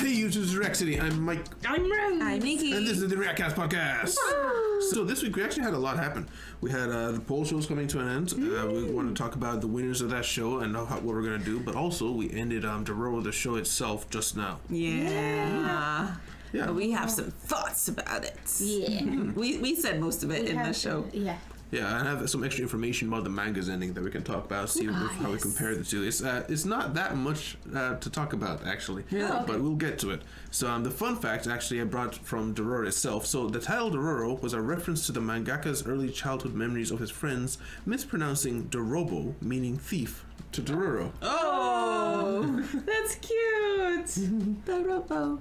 Hey, YouTube's Rex City. I'm Mike. I'm Ren. I'm Nikki. And this is the Reactcast Podcast. So this week we actually had a lot happen. We had the poll shows coming to an end. We want to talk about the winners of that show and what we're going to do. But also we ended Dororo, the show itself, just now. Yeah. Yeah. We have some thoughts about it. Yeah. We said most of it in the show. Yeah. Yeah, I have some extra information about the manga's ending that we can talk about, see how we compare the two. It's not that much to talk about, actually, but we'll get to it. So the fun fact, actually, I brought from Dororo itself. So the title Dororo was a reference to the mangaka's early childhood memories of his friends mispronouncing Dorobo, meaning thief, to Dororo. Oh, That's cute. Dorobo.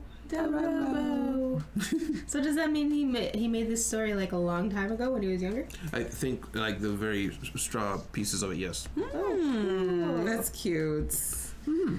So does that mean he made this story like a long time ago when he was younger? I think, like, the very straw pieces of it, yes. That's cute.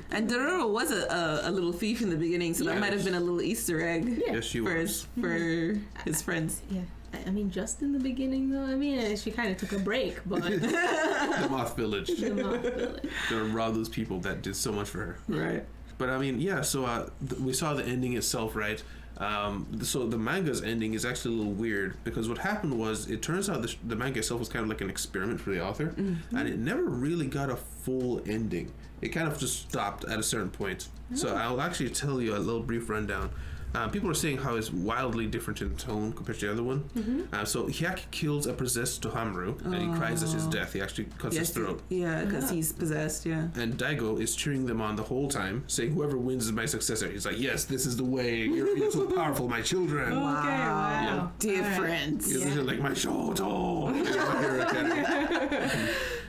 And Dororo was a little thief in the beginning, so that might have been a little Easter egg. Yeah. Yes, she was. For his friends. Yeah. I mean, just in the beginning, though. I mean, she kind of took a break, but The Moth Village. the Moth Village. Gonna rob those people that did so much for her. Right. But I mean, yeah, so we saw the ending itself, right? So the manga's ending is actually a little weird because what happened was, it turns out the manga itself was kind of like an experiment for the author, and it never really got a full ending. It kind of just stopped at a certain point. So I'll actually tell you a little brief rundown. People are saying how it's wildly different in tone compared to the other one. So Hyaki kills a possessed Tohamaru, and he cries at his death. He actually cuts his throat. Yeah, because he's possessed, yeah. And Daigo is cheering them on the whole time, saying whoever wins is my successor. He's like, yes, this is the way. You're so powerful, my children. Wow. Different. He's like, my Shoto.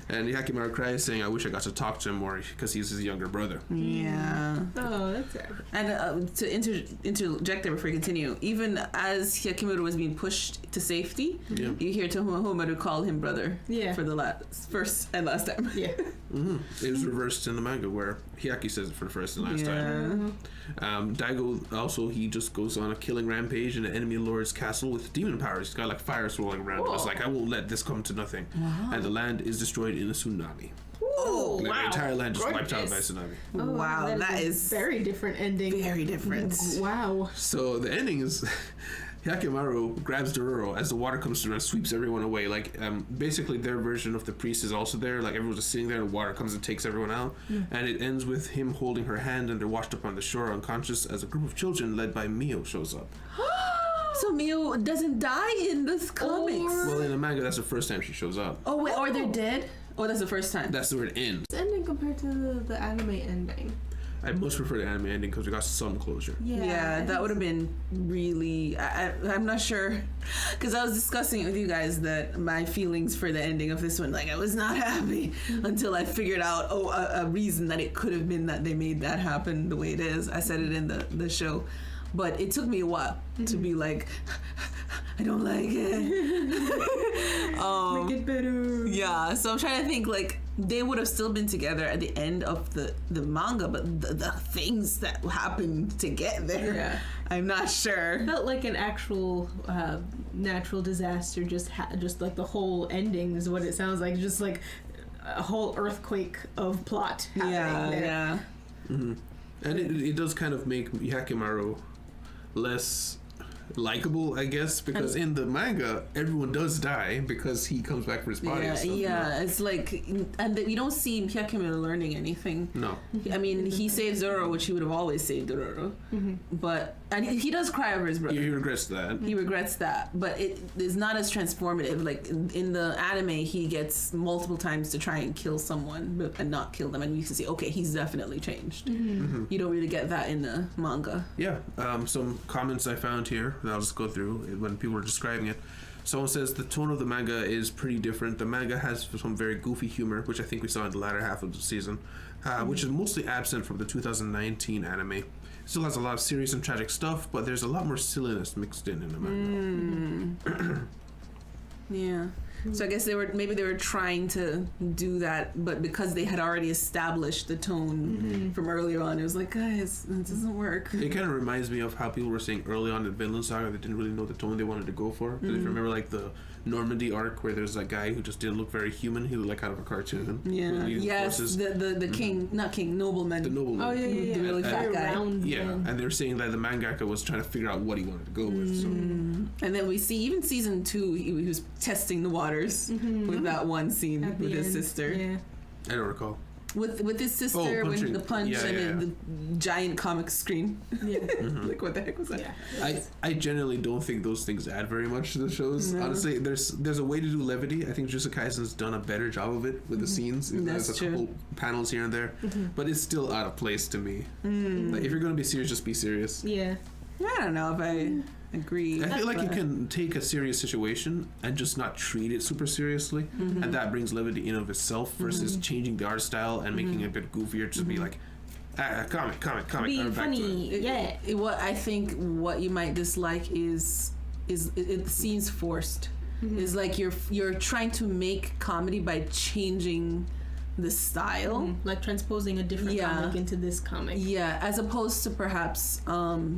And Yakimaru cries, saying, I wish I got to talk to him more because he's his younger brother. Yeah. Oh, that's sad. And to interject there before you continue, even as Hyakimaru was being pushed to safety, you hear Tomomaru call him brother for the first and last time. Yeah. It was reversed in the manga where Hyaki says it for the first and last time. Daigo also, he just goes on a killing rampage in an enemy lord's castle with demon powers. He's got like fire swirling around him. It's like, I won't let this come to nothing. And the land is destroyed in a tsunami. Oh, Like, wow. the entire land just wiped out by a tsunami. Oh, Wow, that is a very different ending. very different. Wow. So the ending is Hyakimaru grabs Dororo as the water comes through and sweeps everyone away. Like, basically their version of the priest is also there. Like, everyone's just sitting there and water comes and takes everyone out. And it ends with him holding her hand and they're washed up on the shore unconscious as a group of children led by Mio shows up. So Mio doesn't die in this comics. Well, in the manga, that's the first time she shows up. Oh wait, or they're dead? Oh, that's the first time. That's where it ends. This ending compared to the anime ending. I most prefer the anime ending because we got some closure. Yeah, that would have been really... I'm not sure. Because I was discussing it with you guys that my feelings for the ending of this one, like, I was not happy until I figured out, a reason that it could have been that they made that happen the way it is. I said it in the show. But it took me a while to be like, I don't like it. Make it better. Yeah, so I'm trying to think, like, they would have still been together at the end of the manga, but the things that happened to get there, I'm not sure. Felt like an actual natural disaster. Just like the whole ending is what it sounds like. Just like a whole earthquake of plot happening there. Yeah. And it does kind of make Hyakimaru less likable, I guess, because in the manga everyone does die because he comes back for his body and stuff. It's like, and we don't see Hyakimaru learning anything. No. I mean, he saves Zoro, which he would have always saved Dororo, but and he does cry over his brother. He regrets that. He regrets that, but it is not as transformative. Like in the anime, he gets multiple times to try and kill someone and not kill them, and you can see, okay, he's definitely changed. You don't really get that in the manga. Yeah. Some comments I found here that I'll just go through when people were describing it. Someone says the tone of the manga is pretty different. The manga has some very goofy humor, which I think we saw in the latter half of the season, which is mostly absent from the 2019 anime. Still has a lot of serious and tragic stuff, but there's a lot more silliness mixed in the manga. Yeah. So I guess they were trying to do that, but because they had already established the tone from earlier on, it was like, guys, it doesn't work. It kind of reminds me of how people were saying early on in Vinland Saga they didn't really know the tone they wanted to go for. Because if you remember, like the Normandy arc where there's a guy who just didn't look very human. He looked like out of a cartoon. Yeah. Yes. Forces. The king, not king, nobleman. The nobleman. Oh yeah. The really fat guy. Round Yeah, man. and they were saying that the mangaka was trying to figure out what he wanted to go with. So. And then we see even season 2, he was testing the waters with that one scene At with the his end. sister. Yeah. I don't recall. With his sister, when punching. the punch Yeah, and the giant comic screen. Yeah. Like, what the heck was that? Yeah. I generally don't think those things add very much to the shows. No. Honestly, there's a way to do levity. I think Jujutsu Kaisen's done a better job of it with the scenes. That's There's a true. couple panels here and there, but it's still out of place to me. Like, if you're gonna be serious, just be serious. Yeah. I don't know if I agree. I feel like you but- can take a serious situation and just not treat it super seriously, and that brings levity in of itself versus changing the art style and making it a bit goofier. Just be like, comic. Be and back to it. funny. What I think what you might dislike is it seems forced. It's like you're trying to make comedy by changing the style. Like transposing a different Yeah. comic into this comic. Yeah, as opposed to perhaps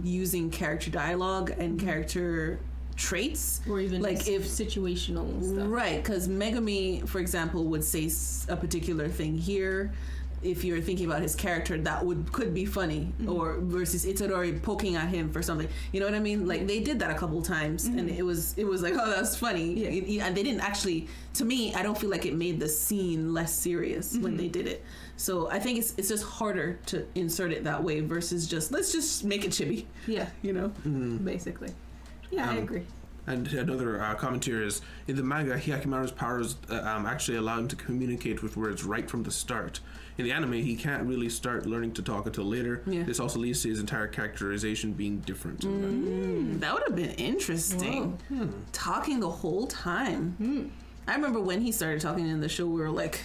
using character dialogue and character traits. Or even Like like if- situational stuff. Right, because Megami, for example, would say a particular thing here. If you're thinking about his character, that could be funny, or versus Itadori poking at him for something. You know what I mean? Like they did that a couple times, and it was like, oh, that's funny. Yeah. And they didn't actually. To me, I don't feel like it made the scene less serious when they did it. So I think it's just harder to insert it that way versus just let's just make it chibi. Yeah. You know? Basically. Yeah, I agree. And another comment here is, in the manga, Hyakimaru's powers actually allow him to communicate with words right from the start. In the anime, he can't really start learning to talk until later. Yeah. This also leads to his entire characterization being different. That would have been interesting. Talking the whole time. I remember when he started talking in the show, we were like,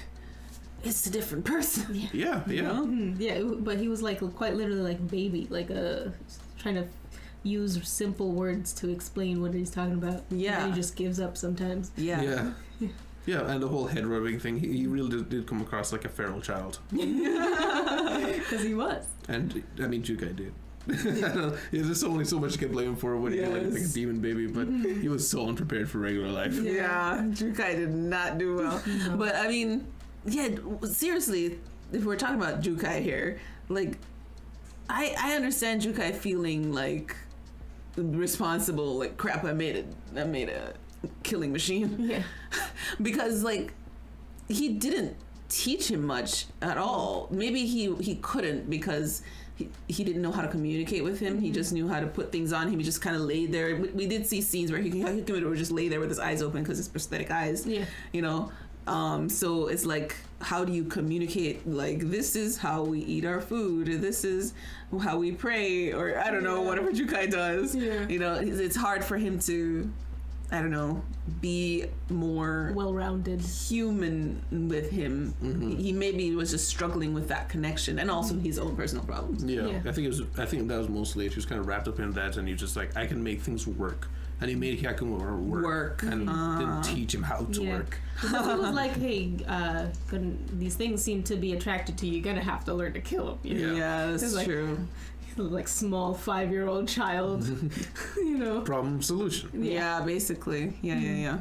it's a different person. Yeah. Yeah, but he was like quite literally like baby, like trying to use simple words to explain what he's talking about. Yeah. And then he just gives up sometimes. Yeah. Yeah, and the whole head rubbing thing, he really did come across like a feral child. Because he was. And, I mean, Jukai did. There's only so much you can blame him for when he like a demon baby, but he was so unprepared for regular life. Yeah, Jukai did not do well. No. But I mean, yeah, seriously, if we're talking about Jukai here, like, I understand Jukai feeling like responsible, like, crap, I made a killing machine. Yeah. Because, like, he didn't teach him much at all. Maybe he couldn't because he didn't know how to communicate with him. He just knew how to put things on him. He just kind of laid there. We did see scenes where he would just lay there with his eyes open because his prosthetic eyes. Yeah. You know. So it's like, how do you communicate? Like, this is how we eat our food. This is how we pray, or I don't know, whatever Jukai does. Yeah. You know, it's hard for him to, I don't know, be more Well-rounded. human with him. He maybe was just struggling with that connection, and also his own personal problems. Yeah. I think that was mostly it. He was kind of wrapped up in that, and he just like, I can make things work. And he made Hyakumaru work. And didn't teach him how to work. Because he was like, hey, these things seem to be attracted to you. You're going to have to learn to kill them. You know? Yeah, It's that's like- true. Like small 5-year-old child, you know. Problem solution. Yeah, basically. Yeah.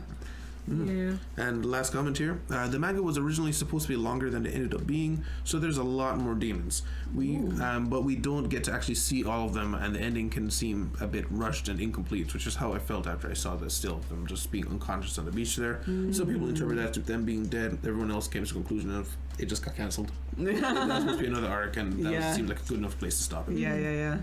Yeah. And last comment here, the manga was originally supposed to be longer than it ended up being, so there's a lot more demons. But we don't get to actually see all of them, and the ending can seem a bit rushed and incomplete, which is how I felt after I saw the still of them just being unconscious on the beach there. Some people interpret that to them being dead. Everyone else came to the conclusion of it just got cancelled. That was supposed to be another arc, and that seemed like a good enough place to stop it. Yeah.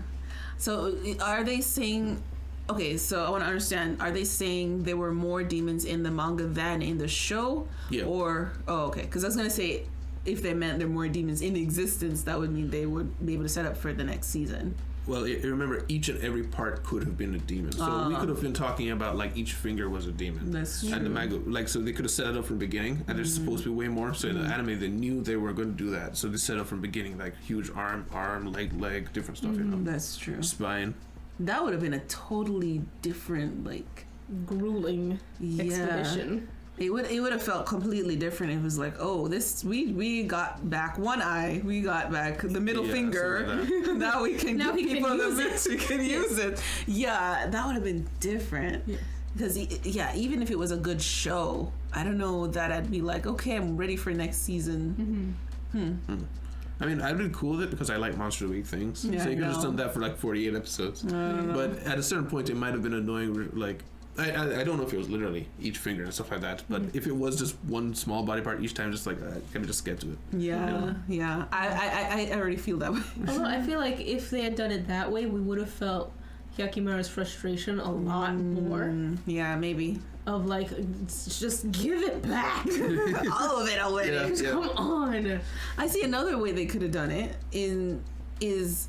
So are they saying... Okay, so I want to understand, are they saying there were more demons in the manga than in the show? Yeah. Or, okay, because I was going to say, if they meant there were more demons in existence, that would mean they would be able to set up for the next season. Well, remember, each and every part could have been a demon. So we could have been talking about, like, each finger was a demon. That's true. And the manga, like, so they could have set it up from the beginning, and there's supposed to be way more. So in the anime, they knew they were going to do that. So they set up from the beginning, like, huge arm, leg, different stuff, you know. That's true. Spine. That would have been a totally different, like... Grueling expedition. It would have felt completely different if it was like, oh, this we got back one eye, we got back the middle finger. Now we can give people the bits, we can use it. Yeah, that would have been different. Yeah. Because even if it was a good show, I don't know that I'd be like, okay, I'm ready for next season. I mean, I'd been cool with it because I like Monster of the Week things. Yeah, so you could have I just know. done that for like 48 episodes. But at a certain point, it might have been annoying. Like, I don't know if it was literally each finger and stuff like that. But if it was just one small body part each time, just like, can we just get to it? Yeah. I already feel that way. Although I feel like if they had done it that way, we would have felt Hyakimaru's frustration a lot more. Yeah, maybe. Of like, just give it back. All of it already. Yeah. Come on. I see another way they could have done it is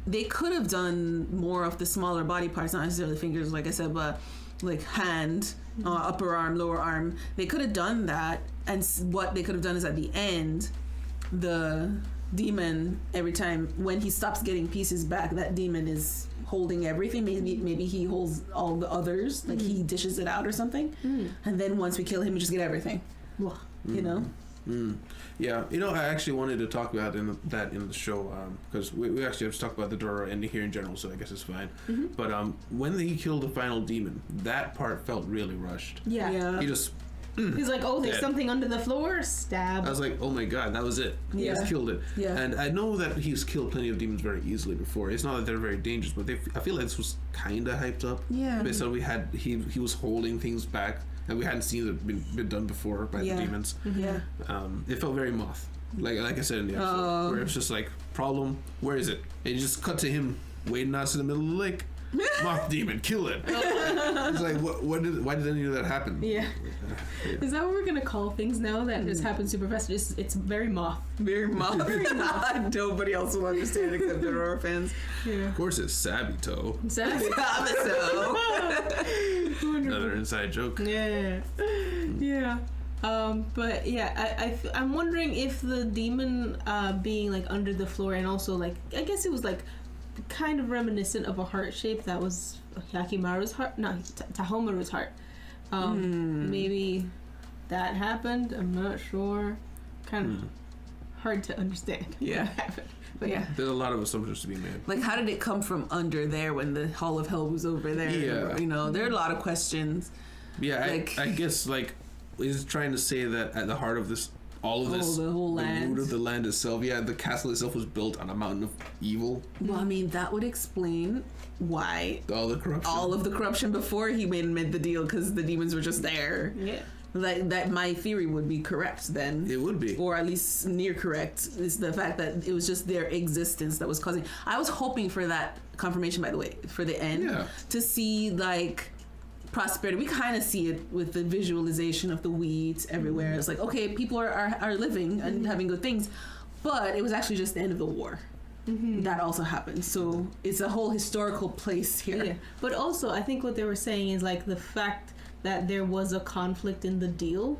they could have done more of the smaller body parts, not necessarily fingers, like I said, but like hand, upper arm, lower arm. They could have done that, and what they could have done is at the end, the demon, every time when he stops getting pieces back, that demon is holding everything. Maybe he holds all the others, like he dishes it out or something, and then once we kill him, we just get everything. You know. Yeah, I actually wanted to talk about that in the show because we actually have to talk about the Dororo ending here in general, so I guess it's fine. But when he killed the final demon, that part felt really rushed. Yeah. He just He's like, oh, there's dead. something under the floor. Stab. I was like, oh my god, that was it. He just killed it. Yeah. And I know that he's killed plenty of demons very easily before. It's not that they're very dangerous, but I feel like this was kind of hyped up. Yeah. Based on he was holding things back, and we hadn't seen it been done before by the demons. Yeah. It felt very Moth. Like I said in the episode, where it's just like, problem, where is it? And you just cut to him wading out to the middle of the lake. Moth demon, kill it. It's like, why did any of that happen? Yeah. Is that what we're gonna call things now that just happen super fast? It's very Moth. Very Moth. Nobody else will understand except the Dororo fans. Yeah. Of course, it's Sabito. Exactly. Another inside joke. Yeah. Yeah. But yeah, I'm wondering if the demon being like under the floor, and also like, I guess it was like kind of reminiscent of a heart shape that was Hyakimaru's heart, not Tahomaru's heart. Maybe that happened. I'm not sure. Kind of hard to understand. Yeah. What happened. But yeah. There's a lot of assumptions to be made. Like, how did it come from under there when the Hall of Hell was over there? Yeah. There are a lot of questions. Yeah, Like- I guess like is trying to say that at the heart of this, all of this, the whole land. root of the land itself. Yeah, the castle itself was built on a mountain of evil. Well, I mean, that would explain why All the corruption. all of the corruption before he made the deal, because the demons were just there. Yeah. Like, that my theory would be correct then. It would be. Or at least near correct, is the fact that it was just their existence that was causing. I was hoping for that confirmation, by the way, for the end. Yeah. To see, like, prosperity. We kind of see it with the visualization of the weeds everywhere. It's like, okay, people are living and having good things, but it was actually just the end of the war. That also happened. So it's a whole historical place here. Yeah. But also, I think what they were saying is like the fact that there was a conflict in the deal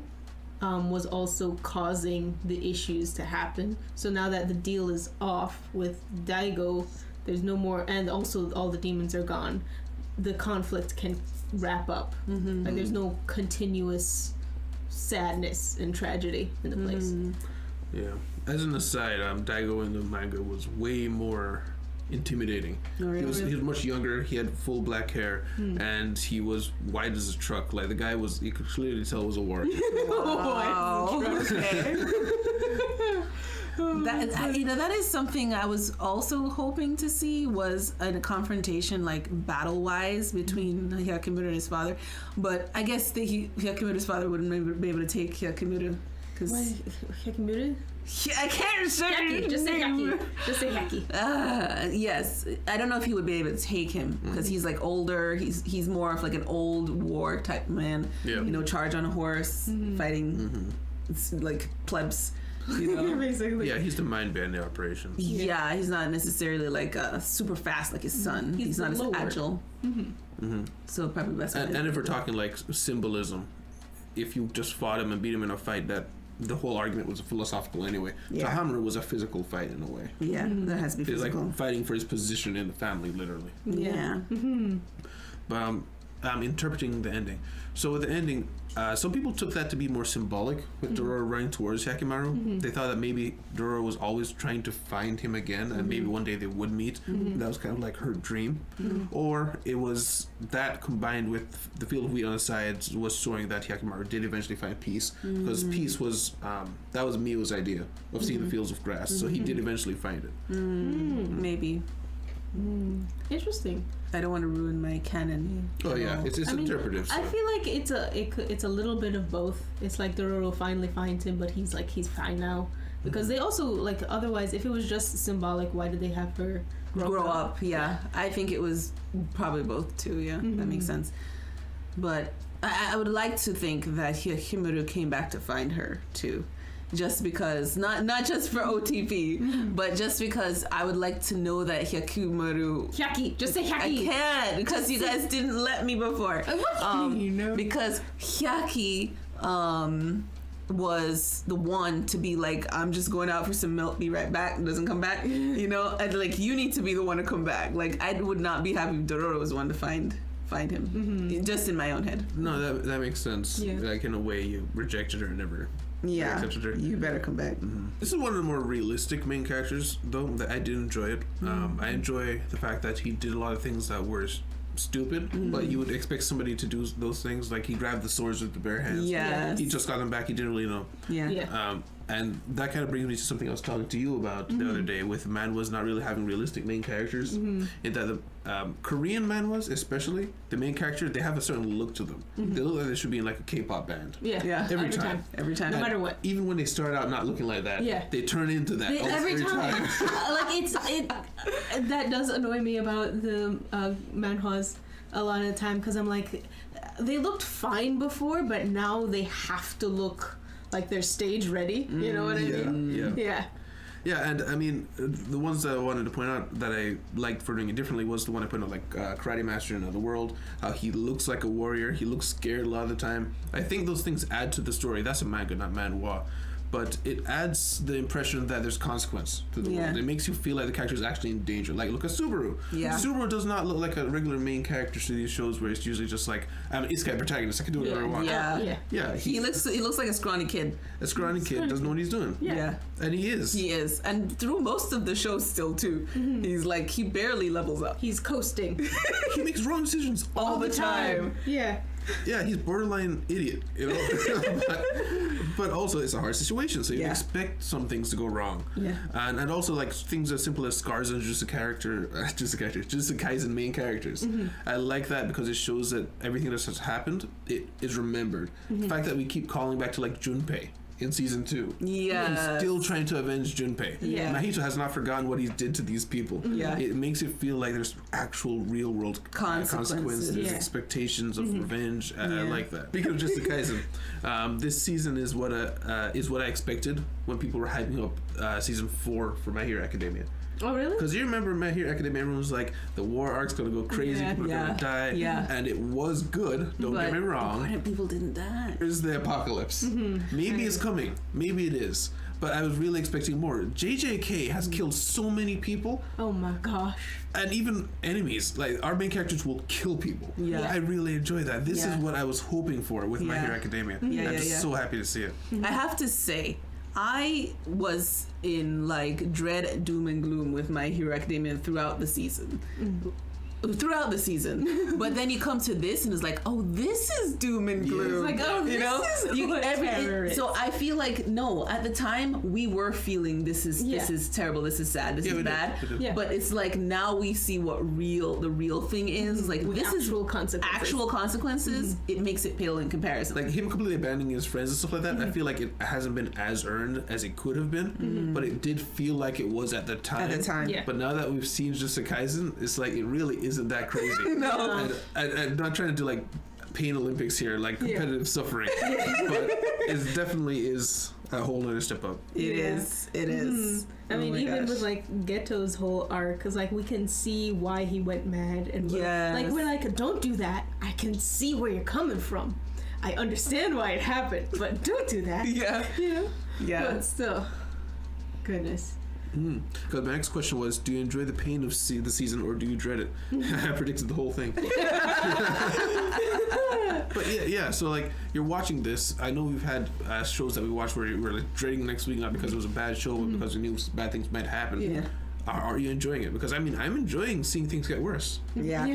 was also causing the issues to happen. So now that the deal is off with Daigo, there's no more, and also all the demons are gone, the conflict can wrap up. Like there's no continuous sadness and tragedy in the place. Yeah. As an aside, Daigo in the manga was way more intimidating. Oh, really? He was much younger. He had full black hair, and he was white as a truck. Like the guy was, you could clearly tell was a warrior. Wow. Okay. That is something I was also hoping to see, was a confrontation, like battle-wise, between Hyakimaru and his father. But I guess Hyakimaru's father wouldn't be able to take Hyakimaru. What? Hyakimaru? I can't say Haki. Just say Haki. Just say Haki. Yes, I don't know if he would be able to take him because he's like older. He's more of like an old war type man. Yeah. Charge on a horse, fighting. It's like plebs. Basically. Yeah, he's the mind band in the operation. Yeah, he's not necessarily like super fast like his son. He's not as lower. agile. So probably best. And if we're talking like symbolism, if you just fought him and beat him in a fight, that the whole argument was philosophical anyway. Yeah. Tahamura was a physical fight in a way. Yeah, that has to be It's physical. like fighting for his position in the family, literally. Yeah. But interpreting the ending. So with the ending, some people took that to be more symbolic with Dororo running towards Yakimaru. They thought that maybe Dororo was always trying to find him again, and maybe one day they would meet. That was kind of like her dream. Or it was that combined with the field of wheat on the sides was showing that Yakimaru did eventually find peace, because peace was that was Mio's idea of seeing the fields of grass. So he did eventually find it. Maybe. Interesting. I don't want to ruin my canon. Oh yeah, it's interpretive. I feel like it's a little bit of both. It's like Dororo finally finds him, but he's fine now, because they also like, otherwise if it was just symbolic, why did they have her grow up? Yeah, I think it was probably both too. Yeah, that makes sense. But I would like to think that Himuru came back to find her too. Just because, not just for OTP, but just because I would like to know that Hyaki, just say Hyaki. I can't, because you guys didn't let me before. Because Hyaki was the one to be like, I'm just going out for some milk, be right back, doesn't come back, you know, and like, you need to be the one to come back. Like, I would not be happy if Dororo was the one to find him, just in my own head. No, that makes sense. Yeah. Like, in a way, you rejected her and never. Yeah, you better come back. This is one of the more realistic main characters, though, that I did enjoy it. I enjoy the fact that he did a lot of things that were stupid, but you would expect somebody to do those things. Like, he grabbed the swords with the bare hands. Yes. He just got them back. He didn't really know. Yeah. And that kind of brings me to something I was talking to you about the other day with manhwas not really having realistic main characters. In that the Korean manhwas, especially, the main character, they have a certain look to them. They look like they should be in like a K-pop band. Yeah. Every time. No matter what. Even when they start out not looking like that, they turn into that. Every time. Like, that does annoy me about the manhwas a lot of the time, because I'm like, they looked fine before, but now they have to look like they're stage ready. You know what I mean? Yeah, and I mean, the ones that I wanted to point out that I liked for doing it differently was the one I put out, like Karate Master in Another World, how he looks like a warrior, he looks scared a lot of the time. I think those things add to the story. That's a manga, not manhwa. But it adds the impression that there's consequence to the world. It makes you feel like the character is actually in danger. Like, look at Subaru. Subaru does not look like a regular main character to these shows where it's usually just like, I'm an isekai protagonist, I can do whatever I want. Yeah. He looks like a scrawny kid. A scrawny kid doesn't know what he's doing. And he is. And through most of the show still too. He's like, he barely levels up. He's coasting. He makes wrong decisions all the time. Yeah, he's borderline idiot, you know. but also it's a hard situation, so you expect some things to go wrong. And also like things as simple as scars on Jujutsu Kaisen main characters. I like that because it shows that everything that has happened, it is remembered. The fact that we keep calling back to like Junpei in season 2. He's still trying to avenge Junpei. Mahito has not forgotten what he did to these people. It makes it feel like there's actual real world consequences. There's expectations of revenge. I like that. Speaking of Jujutsu Kaisen, this season is what I expected when people were hyping up season 4 for My Hero Academia. Oh, really? Because you remember My Hero Academia, everyone was like, the war arc's gonna go crazy, people are gonna die. And it was good, don't get me wrong. People didn't die. Here's the apocalypse. Maybe it's coming. Maybe it is. But I was really expecting more. JJK has killed so many people. Oh my gosh. And even enemies. Like, our main characters will kill people. I really enjoy that. This is what I was hoping for with My Hero Academia. I'm just so happy to see it. I have to say, I was in like dread, doom and gloom with My Hero Academia throughout the season. But then you come to this and it's like, oh, this is doom and gloom. It's like, oh, you know, terrorist. So I feel like no, at the time we were feeling this is terrible, this is sad, this is bad. But it's like now we see what the real thing is. Like, with this actual is actual consequences. It makes it pale in comparison. Like him completely abandoning his friends and stuff like that. I feel like it hasn't been as earned as it could have been, but it did feel like it was at the time. But now that we've seen Jujutsu Kaisen, it's like it really isn't that crazy. No. And I'm not trying to do like pain Olympics here, like competitive suffering, but it definitely is a whole other step up. It is. I mean, even with like Geto's whole arc, because like we can see why he went mad, and like we're like, don't do that. I can see where you're coming from. I understand why it happened, but don't do that. Yeah. You know? But still, goodness. Because my next question was, do you enjoy the pain of the season or do you dread it? I predicted the whole thing. But yeah. So like, you're watching this. I know we've had shows that we watched where we're like dreading next week, not because it was a bad show, but because we knew bad things might happen. Yeah. Are you enjoying it? Because I mean, I'm enjoying seeing things get worse. Yeah.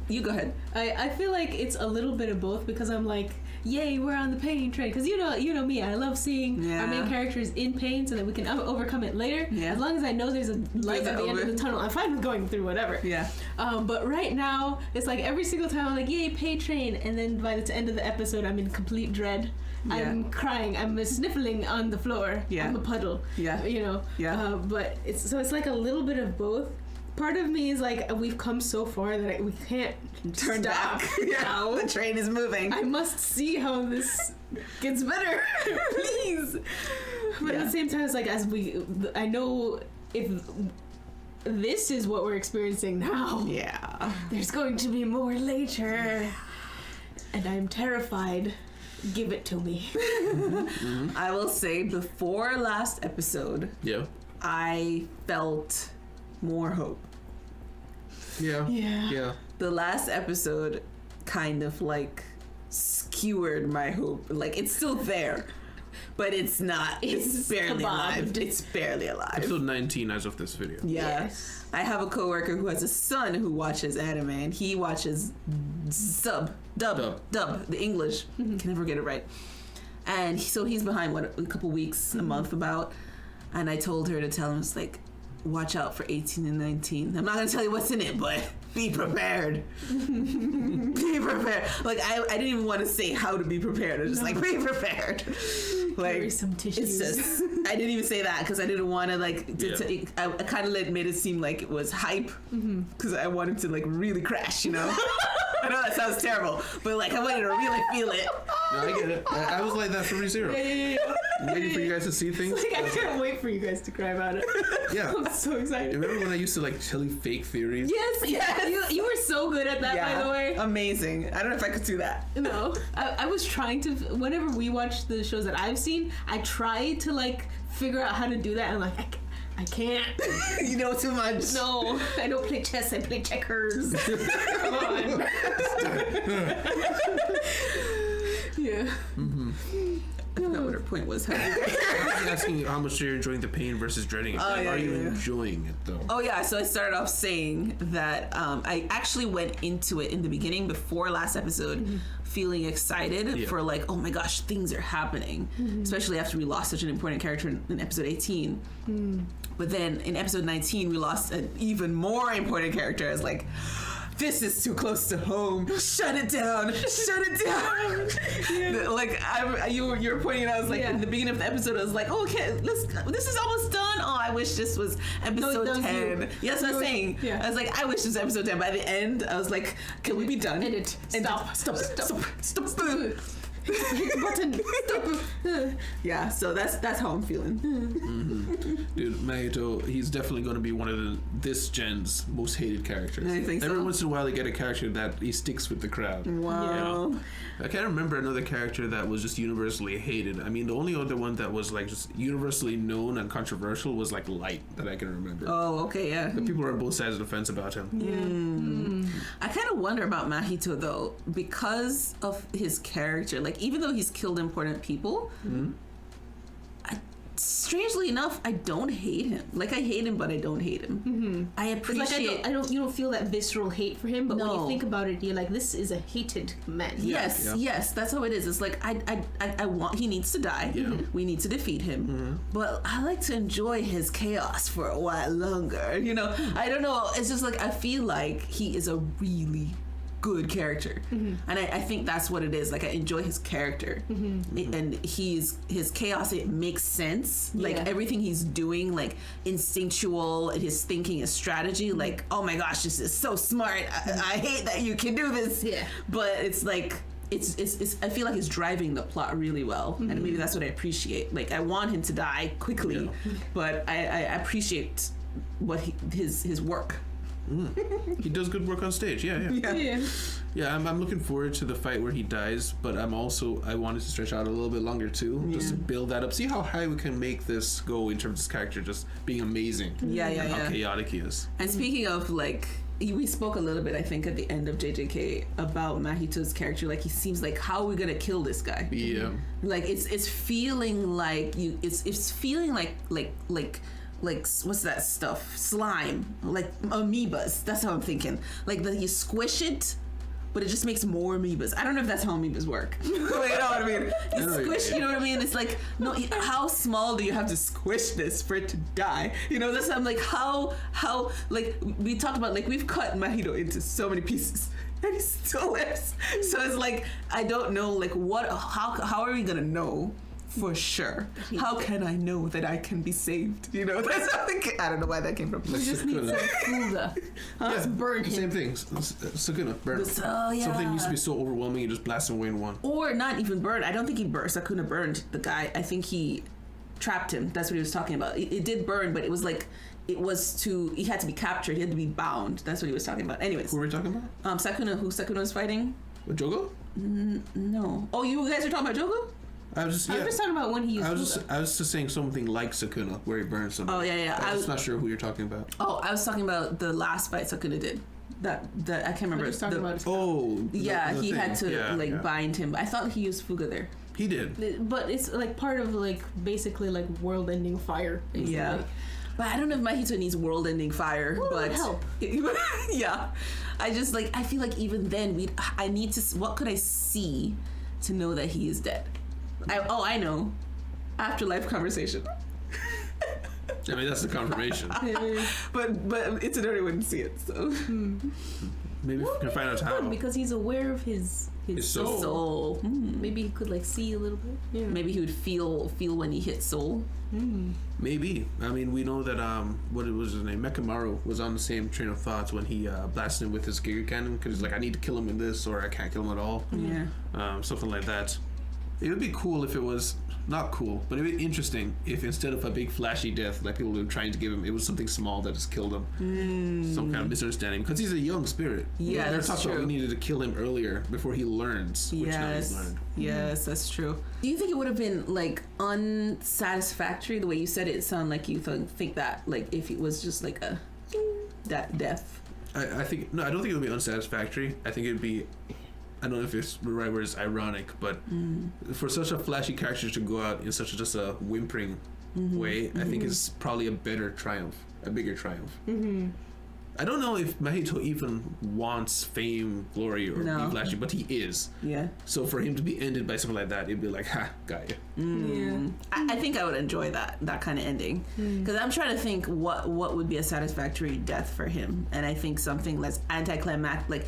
You go ahead. I feel like it's a little bit of both because I'm like, yay, we're on the pain train. Because you know me, I love seeing our main characters in pain so that we can overcome it later. Yeah. As long as I know there's a light at the end of the tunnel, I'm fine with going through whatever. Yeah. But right now, it's like every single time I'm like, yay, pain train, and then by the end of the episode, I'm in complete dread. Yeah. I'm crying. I'm sniffling on the floor. Yeah. I'm a puddle. Yeah. You know. Yeah. But it's like a little bit of both. Part of me is like, we've come so far that we can't turn back. Yeah, the train is moving. I must see how this gets better, please. But at the same time, it's like, I know if this is what we're experiencing now. Yeah. There's going to be more later, and I'm terrified. Give it to me. I will say, before last episode, I felt more hope. Yeah. The last episode kind of like skewered my hope. Like, it's still there, but it's not. It's barely alive. It's barely alive. Episode 19 as of this video. Yeah. Yes. I have a coworker who has a son who watches anime, and he watches dub, the English. Can never get it right. And so he's behind a couple weeks, a month about. And I told her to tell him, it's like, watch out for 18 and 19. I'm not going to tell you what's in it, but be prepared. Be prepared. Like, I didn't even want to say how to be prepared. I was just like, be prepared. Like, carry some tissues. It's just, I didn't even say that because I didn't want to, like, I kind of made it seem like it was hype because I wanted to, like, really crash, you know? I know that sounds terrible, but, like, I wanted to really feel it. No, I get it. I was like that from ReZero. Yeah. Waiting for you guys to see things. Like, I can't wait for you guys to cry about it. Yeah. I'm so excited. Remember when I used to, like, tell you fake theories? Yes. You were so good at that, by the way. Amazing. I don't know if I could do that. No. I was trying to, whenever we watch the shows that I've seen, I try to, like, figure out how to do that, and I'm like, I can't. You know too much. No, I don't play chess, I play checkers. Come on. Yeah. I forgot what her point was. I was asking how much you're enjoying the pain versus dreading it. Are you enjoying it, though? Oh, yeah. So I started off saying that I actually went into it in the beginning, before last episode, feeling excited for, like, oh my gosh, things are happening. Especially after we lost such an important character in episode 18. But then in episode 19, we lost an even more important character. I was like, this is too close to home. Shut it down. Shut it down. Like, you were pointing out, I was like, in the beginning of the episode, I was like, oh, okay, this is almost done. Oh, I wish this was episode 10. Yes, I was saying. Yeah. I was like, I wish this was episode 10. By the end, I was like, can we be done? Edit. Stop. Hit the button. Stop. Yeah, so that's how I'm feeling. Dude, Mahito, he's definitely going to be one of this gen's most hated characters. I think Every once in a while, they get a character that he sticks with the crowd. Wow. You know? I can't remember another character that was just universally hated. I mean, the only other one that was, like, just universally known and controversial was, like, Light, that I can remember. Oh, okay, yeah. The people are on both sides of the fence about him. I kind of wonder about Mahito, though, because of his character. Like, even though he's killed important people, strangely enough, I don't hate him. Like, I hate him, but I don't hate him. I appreciate. Like, you don't feel that visceral hate for him, but when you think about it, you're like, this is a hated man. Yes, that's how it is. It's like I want. He needs to die. Yeah. We need to defeat him. But I like to enjoy his chaos for a while longer. You know, I don't know. It's just like I feel like he is a really good character, and I think that's what it is. Like, I enjoy his character, and his chaos, it makes sense. Like, everything he's doing, like, instinctual, and his thinking, his strategy, like, oh my gosh, this is so smart. I hate that you can do this. But it's like, it's I feel like it's driving the plot really well, and maybe that's what I appreciate. Like, I want him to die quickly, but I appreciate what his work. He does good work on stage. Yeah. I'm looking forward to the fight where he dies, but I wanted to stretch out a little bit longer too, just to build that up. See how high we can make this go in terms of his character just being amazing. How chaotic he is. And speaking of like, we spoke a little bit, I think, at the end of JJK about Mahito's character. Like, he seems like, how are we gonna kill this guy? Yeah. Like, it's feeling like it's feeling like what's that stuff? Slime, like amoebas. That's how I'm thinking. Like that you squish it, but it just makes more amoebas. I don't know if that's how amoebas work. You know what I mean? You squish, you know what I mean? It's like, no, how small do you have to squish this for it to die? You know, that's I'm like, how like we talked about, like we've cut Mahito into so many pieces and he still lives. So it's like, I don't know, like how are we gonna know? For sure. How can I know that I can be saved? You know, that's something. I don't know why that came from. We just need some Fuga. Let's burn him. Same thing. Sakuna, burn him. Something used to be so overwhelming, you just blast him away in one. Or not even burn. I don't think he burned. Sakuna burned the guy. I think he trapped him. That's what he was talking about. It did burn, but it was like, he had to be captured. He had to be bound. That's what he was talking about. Anyways. Who were we talking about? Sakuna. Who Sakuna was fighting? With Jogo? No. Oh, you guys are talking about Jogo? I was just talking about when he used I was just saying something like Sakuna, where he burns something. Oh, yeah. I was not sure who you're talking about. Oh, I was talking about the last fight Sakuna did. That I can't remember. He had to bind him. I thought he used Fuga there. He did. But it's like part of like basically like world-ending fire. Basically. Yeah. But I don't know if Mahito needs world-ending fire. Well, but it would help. Yeah. I just like, I feel like even then I need to. What could I see to know that he is dead? I know. Afterlife conversation. I mean, that's the confirmation. but Itadori wouldn't see it, so. Maybe we can find out how. Because he's aware of his soul. Maybe he could like see a little bit. Yeah. Maybe he would feel when he hit soul. Maybe. I mean, we know that what was his name? Mekamaru was on the same train of thoughts when he blasted him with his Giga Cannon, because he's like, I need to kill him in this, or I can't kill him at all. Yeah. Something like that. It would be cool if it was not cool, but it would be interesting if instead of a big flashy death like people were trying to give him, it was something small that just killed him. Some kind of misunderstanding, because he's a young spirit. Yeah, they're talking about we needed to kill him earlier before he learns, which now he's learned. Yes, that's true. Do you think it would have been like unsatisfactory the way you said it? It sounded like you think that, like, if it was just like that death. I think I don't think it would be unsatisfactory. I think it would be, I don't know if it's the right word is ironic, but for such a flashy character to go out in such just a whimpering way, I think is probably a bigger triumph. I don't know if Mahito even wants fame, glory, or be flashy, but he is. Yeah. So for him to be ended by something like that, it'd be like, ha, got you. I think I would enjoy that kind of ending, because I'm trying to think what would be a satisfactory death for him, and I think something less anticlimactic, like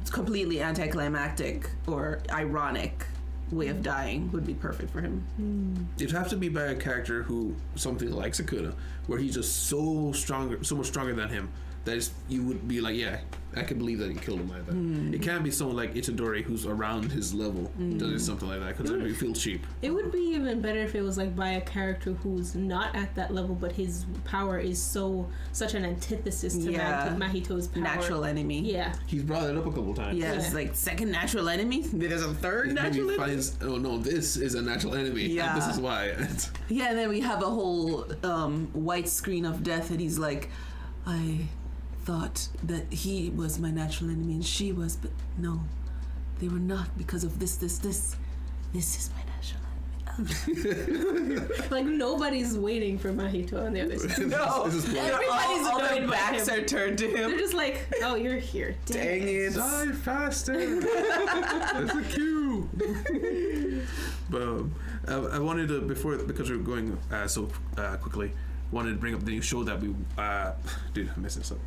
completely anticlimactic or ironic way of dying would be perfect for him. It'd have to be by a character who, something like Sakuna, where he's just so much stronger than him, that you would be like, yeah, I can believe that he killed him like that. It can't be someone like Itadori who's around his level doing something like that, because it feels cheap. It would be even better if it was like by a character who's not at that level, but his power is such an antithesis to Mahito's power. Natural enemy. Yeah. He's brought it up a couple times. Yes, like second natural enemy. There's a third natural enemy. Finds, oh no, this is a natural enemy. Yeah. And this is why. Yeah, and then we have a whole white screen of death, and he's like, I thought that he was my natural enemy and she was, but no, they were not, because of this. This is my natural enemy. Like nobody's waiting for Mahito on the other side. No, everybody's all their backs are turned to him. They're just like, oh, you're here. Dang it. Die faster. That's a cue. But I wanted to, because we're going so quickly, wanted to bring up the new show that we dude, I messed this up.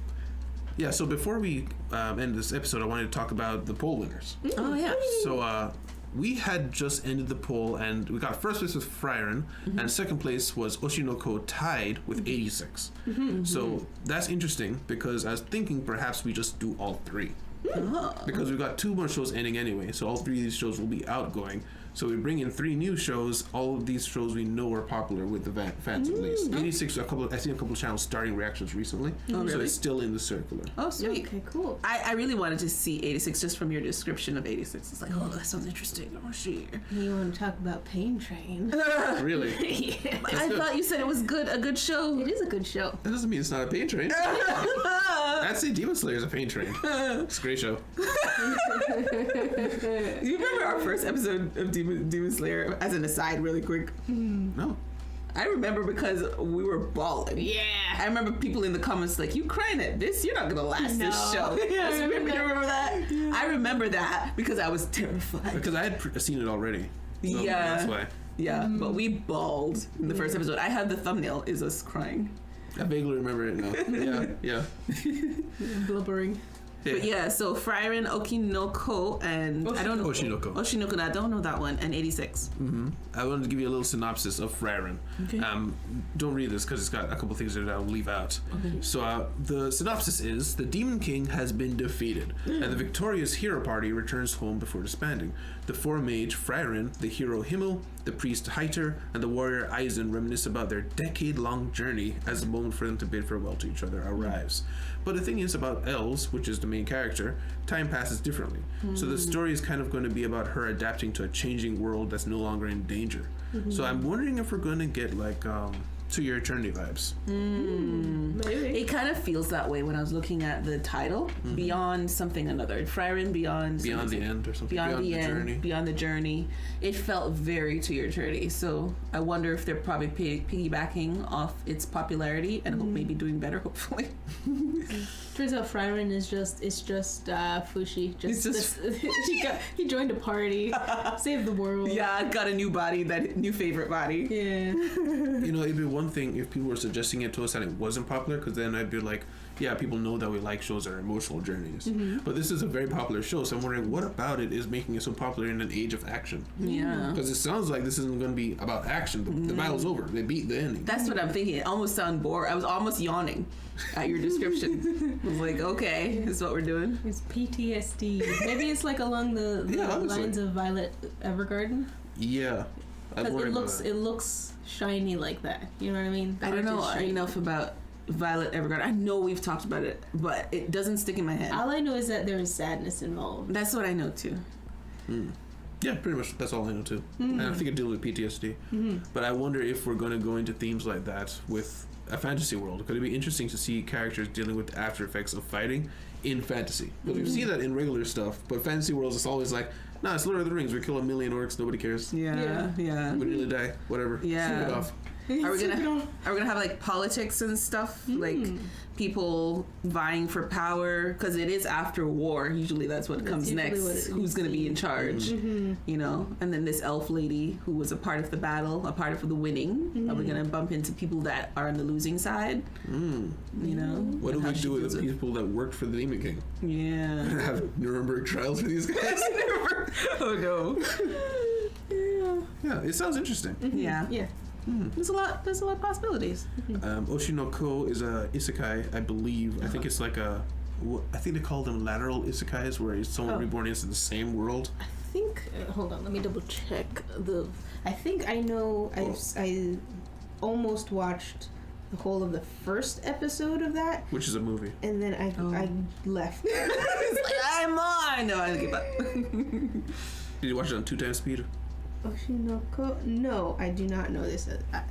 Yeah, so before we end this episode, I wanted to talk about the poll winners. Oh yeah. So we had just ended the poll, and we got first place with Frieren, and second place was Oshinoko, tied with 86. So that's interesting, because I was thinking perhaps we just do all three. Because we've got 2 more shows ending anyway, so all 3 of these shows will be outgoing. So we bring in 3 new shows. All of these shows we know are popular with the fans at least. 86, I seen a couple of channels starting reactions recently. Oh, really? So it's still in the circular. Oh, sweet. Okay, cool. I really wanted to see 86 just from your description of 86. It's like, oh, that sounds interesting. Oh, shit. You want to talk about Pain Train? Really? Yeah. I thought you said it was a good show. It is a good show. That doesn't mean it's not a pain train. I'd say Demon Slayer is a pain train. It's a great show. You remember our first episode of Demon Slayer? As an aside, really quick. No. I remember because we were bawling. Yeah. I remember people in the comments like, "You crying at this? You're not gonna last this show." Yeah, I remember you remember that? Yeah. I remember that because I was terrified. Because I had seen it already. So Yeah. That's why. Yeah, but we bawled in the first episode. I have the thumbnail. Is us crying? I vaguely remember it now. Yeah. Blubbering. But yeah, so Frieren, Okinoko, and I don't know Oshinoko. I don't know that one, and 86. I wanted to give you a little synopsis of Frieren. Okay. Don't read this because it's got a couple things that I'll leave out. Okay. So the synopsis is: the Demon King has been defeated, and the victorious hero party returns home before disbanding. The 4-mage Frieren, the hero Himmel, the priest Heiter, and the warrior Aizen reminisce about their decade-long journey as the moment for them to bid farewell to each other arrives. But the thing is about Els, which is the main character, time passes differently. So the story is kind of going to be about her adapting to a changing world that's no longer in danger. So I'm wondering if we're going to get like To Your Eternity vibes. Maybe. It kind of feels that way when I was looking at the title. Beyond something another. Frieren Beyond the End or something. Beyond the End. Journey. Beyond the Journey. It felt very To Your Eternity. So I wonder if they're probably piggybacking off its popularity and maybe doing better, hopefully. Turns out Frieren is just Fushi. He joined a party, saved the world. Yeah, got a new body, that new favorite body. Yeah. You know, it'd be one thing if people were suggesting it to us and it wasn't popular, because then I'd be like, yeah, people know that we like shows that are emotional journeys. But this is a very popular show, so I'm wondering what about it is making it so popular in an age of action. Yeah. Because it sounds like this isn't going to be about action. The battle's over. They beat the ending. That's what I'm thinking. It almost sounded bored. I was almost yawning at your description. I was like, okay, this is what we're doing. It's PTSD. Maybe it's like along the lines of Violet Evergarden. Yeah. Because it looks shiny like that. You know what I mean? I don't know enough about Violet Evergarden. I know we've talked about it, but it doesn't stick in my head. All I know is that there is sadness involved. That's what I know too. Yeah, pretty much. That's all I know too. And I think it deals with PTSD. But I wonder if we're going to go into themes like that with a fantasy world. Could it be interesting to see characters dealing with the after effects of fighting in fantasy? Because we've seen that in regular stuff, but fantasy worlds, it's always like, nah, it's Lord of the Rings. We kill 1 million orcs, nobody cares. Yeah. We really die. Whatever. Yeah. Sleep it off. Are we gonna have like politics and stuff, like people vying for power? Because it is after war. Usually that's what comes next. Who's gonna be in charge? You know. And then this elf lady who was a part of the battle, a part of the winning. Are we gonna bump into people that are on the losing side? You know. What do we do with the people that worked for the Demon King? Yeah. Have Nuremberg trials for these guys? Oh no. Yeah, it sounds interesting. Yeah. Yeah. There's a lot of possibilities. Oshinoko is a isekai, I believe. I think it's like I think they call them lateral isekais, where someone reborn into the same world. I think. Hold on, let me double check I think I know. I almost watched the whole of the first episode of that, Which is a movie. and then I left. It's like, I'm on. No, I give up. Did you watch it on 2 times speed? Oshinoko? No, I do not know this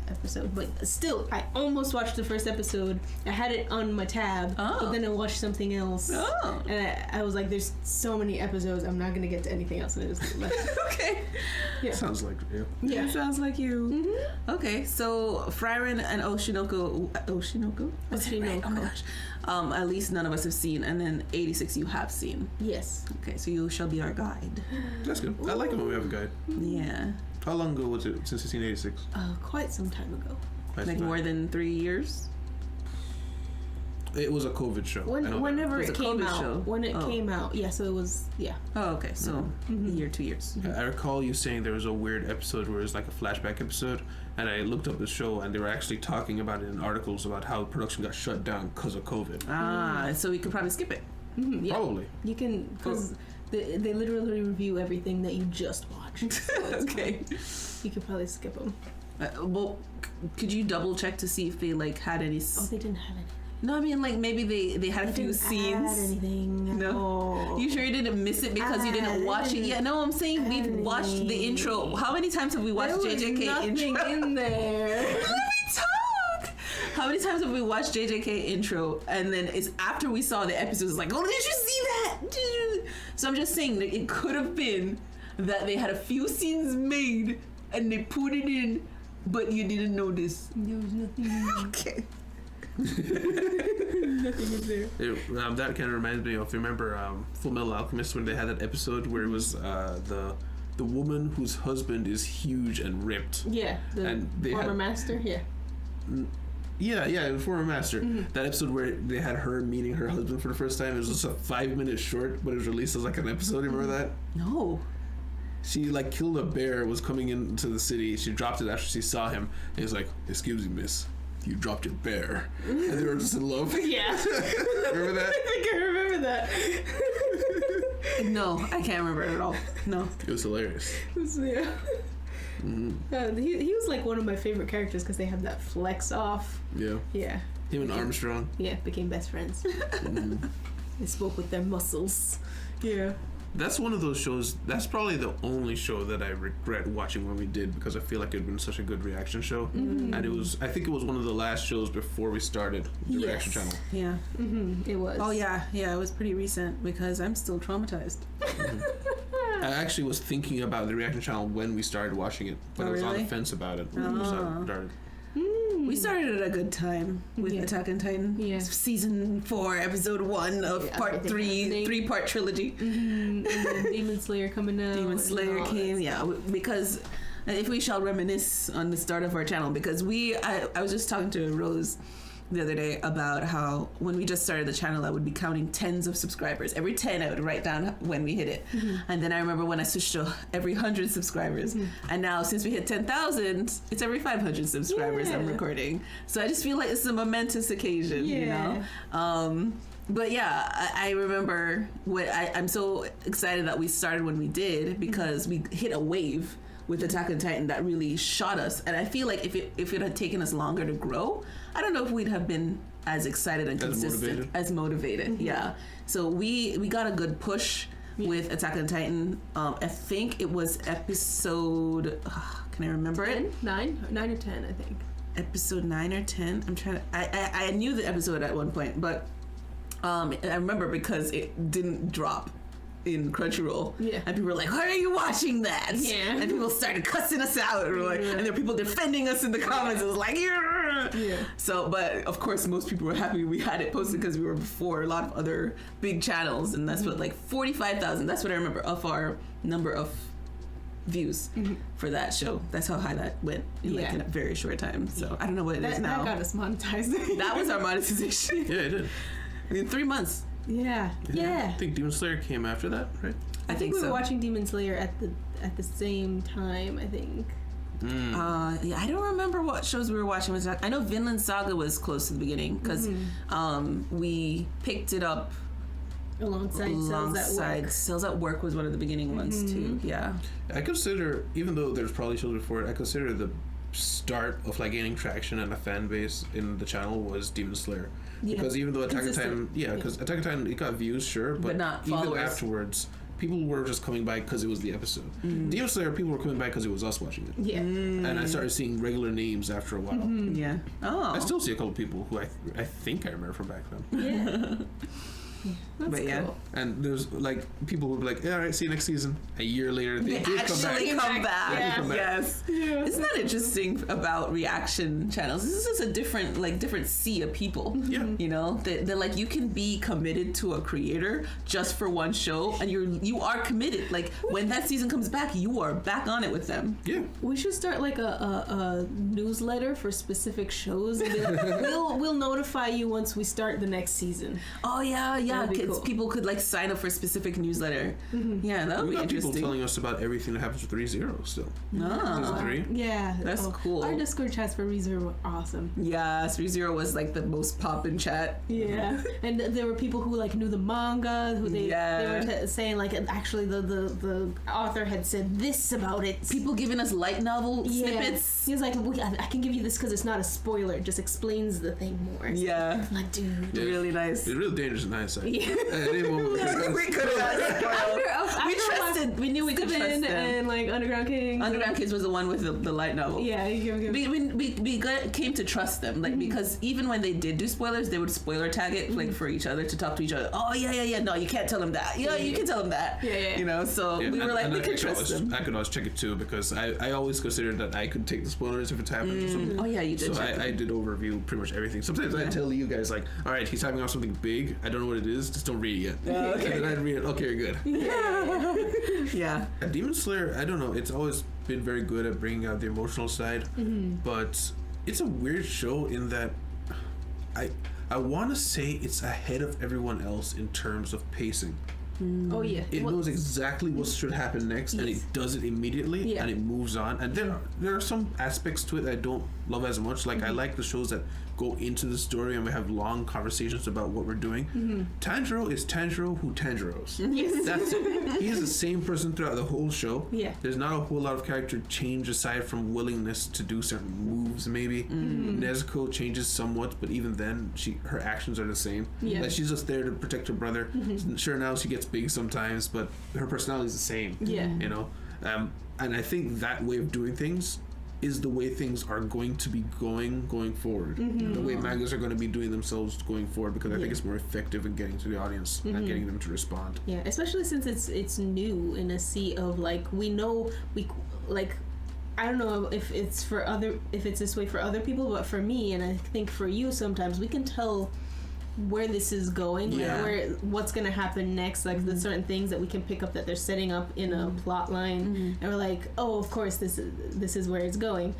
episode, but still, I almost watched the first episode. I had it on my tab, but then I watched something else, and I was like, "There's so many episodes, I'm not gonna get to anything else." And I just left. Okay. Yeah. Sounds like you. Yeah, sounds like you. Okay, so Frieren and Oshinoko. That's it, right? Oh my gosh. At least none of us have seen, and then 86 you have seen. Yes. Okay, so you shall be our guide. That's good. I like it when we have a guide. Yeah. How long ago was it since 1686? Quite some time ago. Like more than 3 years? It was a COVID show. Whenever It was it a came COVID out. show. When it came out, yeah. So it was, yeah. Oh, okay. So a year, 2 years. I recall you saying there was a weird episode where it was like a flashback episode, and I looked up the show, and they were actually talking about it in articles about how production got shut down because of COVID. So we could probably skip it. Yeah. Probably. You can, because They literally review everything that you just watched. So Okay. you could probably skip them. Well, could you double check to see if they like had any? Oh, they didn't have anything. No, I mean like maybe they had a few Add scenes. anything? No. Oh. You sure you didn't miss it because you didn't watch it? Yeah, no, I'm saying we've watched the intro. How many times have we watched There was JJK nothing intro? in there. Let me talk. How many times have we watched JJK intro and then it's after we saw the episodes, it's like, oh, did you see that? So I'm just saying that it could have been that they had a few scenes made and they put it in, but you didn't notice. There was nothing in there. Okay. Nothing in there. That kind of reminds me of, remember Full Metal Alchemist, when they had that episode where it was the woman whose husband is huge and ripped. Yeah, the And they former had- master. Yeah. Yeah, the former master. That episode where they had her meeting her husband for the first time, it was just a 5-minute short, but it was released as like an episode. You remember that? No. She like killed a bear, was coming into the city. She dropped it after she saw him. And he was like, "Excuse me, miss, you dropped your bear." And they were just in love. Yeah. Remember that? I think I remember that. No, I can't remember it at all. No. It was hilarious. Yeah. He was like one of my favorite characters because they have that flex off. Yeah. Yeah. Him and Armstrong. Yeah, became best friends. They spoke with their muscles. Yeah. That's one of those shows. That's probably the only show that I regret watching when we did, because I feel like it'd been such a good reaction show, and it was. I think it was one of the last shows before we started the Yes. reaction channel. Yeah. It was. Oh yeah, it was pretty recent because I'm still traumatized. I actually was thinking about the reaction channel when we started watching it, but Oh, I was on really? the fence about it when we Oh. started. We started at a good time with Yeah. Attack on Titan. Yeah. Season 4, episode 1 of Yeah, part everything 3, happening. 3-part trilogy. And then Demon Slayer coming out. Demon and Slayer all came, that yeah, stuff. because if we shall reminisce on the start of our channel, because I was just talking to Rose the other day about how when we just started the channel, I would be counting tens of subscribers. Every 10 I would write down when we hit it. And then I remember when I switched to every 100 subscribers. And now since we hit 10,000, it's every 500 subscribers I'm Yeah. recording. So I just feel like it's a momentous occasion, you Yeah. know? But yeah, I remember I'm so excited that we started when we did, because we hit a wave with Attack on Titan that really shot us. And I feel like if it had taken us longer to grow, I don't know if we'd have been as excited and consistent, as motivated. Yeah. So we got a good push with Attack on Titan. I think it was episode. Can I remember it? 9 or 10, I think. Episode 9 or 10. I'm trying to. I knew the episode at one point, but I remember because it didn't drop in Crunchyroll. Yeah. And people were like, "Why are you watching that?" Yeah. And people started cussing us out. And, and there were people defending us in the comments. It was like, yeah. So, but of course, most people were happy we had it posted because we were before a lot of other big channels. And that's what, like 45,000. That's what I remember of our number of views for that show. That's how high that went in like in a very short time. So I don't know what it is now. That got us monetized. That was our monetization. Yeah, it did. In 3 months. Yeah. I think Demon Slayer came after that, right? I think we so. were watching Demon Slayer at the same time, I think. Yeah, I don't remember what shows we were watching. I know Vinland Saga was close to the beginning because we picked it up Alongside Cells at Work was one of the beginning ones too. Yeah. I consider, even though there's probably shows before it, I consider the start of like gaining traction and a fan base in the channel was Demon Slayer. Yeah. Because even though Attack on Titan, Consistent. because Attack on Titan, it got views, sure, but not even followers. afterwards, people were just coming by because it was the episode. Demon Slayer, people were coming by because it was us watching it. Yeah. And I started seeing regular names after a while. Yeah. Oh. I still see a couple people who I think I remember from back then. Yeah. That's But yeah. cool. And there's like people who would be like, yeah, all right, see you next season. A year later, they did actually come back. come back. Yeah. Come back. Yes. Yeah. Isn't that interesting about reaction channels? This is a different sea of people. Yeah. You know, they're like, you can be committed to a creator just for one show, and you are committed. Like when that season comes back, you are back on it with them. Yeah. We should start like a newsletter for specific shows. And be like, we'll notify you once we start the next season. Oh yeah. Yeah, That'd be kids, cool. people could like sign up for a specific newsletter. Yeah, that would We be got people interesting. telling us about everything that happens with ReZero still. Ah. Season 3. Yeah, That's cool. Our Discord chats for ReZero were awesome. Yes, ReZero was like the most poppin' chat. Yeah, and there were people who like knew the manga, who they were saying like actually the author had said this about it. People giving us light novel snippets. He was like, I can give you this because it's not a spoiler. It just explains the thing more. Yeah. I'm like, dude. Yeah. Really nice. It's real dangerous in hindsight. Yeah. At any moment, We could have got After We trusted. We knew we could trust Steven them. and like Underground King. Underground Kids was the one with the light novel. Yeah, We came to trust them, like because even when they did do spoilers, they would spoiler tag it like for each other to talk to each other. Oh yeah. No, you can't tell them that. Yeah, you can tell them that. Yeah. You know, so Yeah, we were like, we I could trust them. I could always check it too because I always considered that I could take the spoilers if it's happened or something. Oh yeah, you did. So check I them. did overview pretty much everything. Sometimes I tell you guys like, all right, he's typing out something big. I don't know what it is. Just don't read it yet. Okay. And then I read it. Okay, you're good. Yeah. Demon Slayer, I don't know. It's always been very good at bringing out the emotional side, but it's a weird show in that I want to say it's ahead of everyone else in terms of pacing. Oh yeah. It knows exactly what should happen next, and it does it immediately, and it moves on. And there are some aspects to it that I don't love as much. Like I like the shows that go into the story and we have long conversations about what we're doing. Tanjiro is Tanjiro who Tanjiros. Yes. That's it. He is the same person throughout the whole show. Yeah. There's not a whole lot of character change aside from willingness to do certain moves. Maybe Nezuko changes somewhat, but even then, her actions are the same. Yeah. Like she's just there to protect her brother. Sure, now she gets big sometimes, but her personality is the same. Yeah. You know, and I think that way of doing things is the way things are going to be going forward. The way mangas are going to be doing themselves going forward, because I think it's more effective in getting to the audience and getting them to respond. Yeah, especially since it's new in a sea of like we like I don't know if it's this way for other people, but for me and I think for you sometimes we can tell where this is going, like what's gonna happen next, like the certain things that we can pick up that they're setting up in a plot line, and we're like, oh, of course this is where it's going.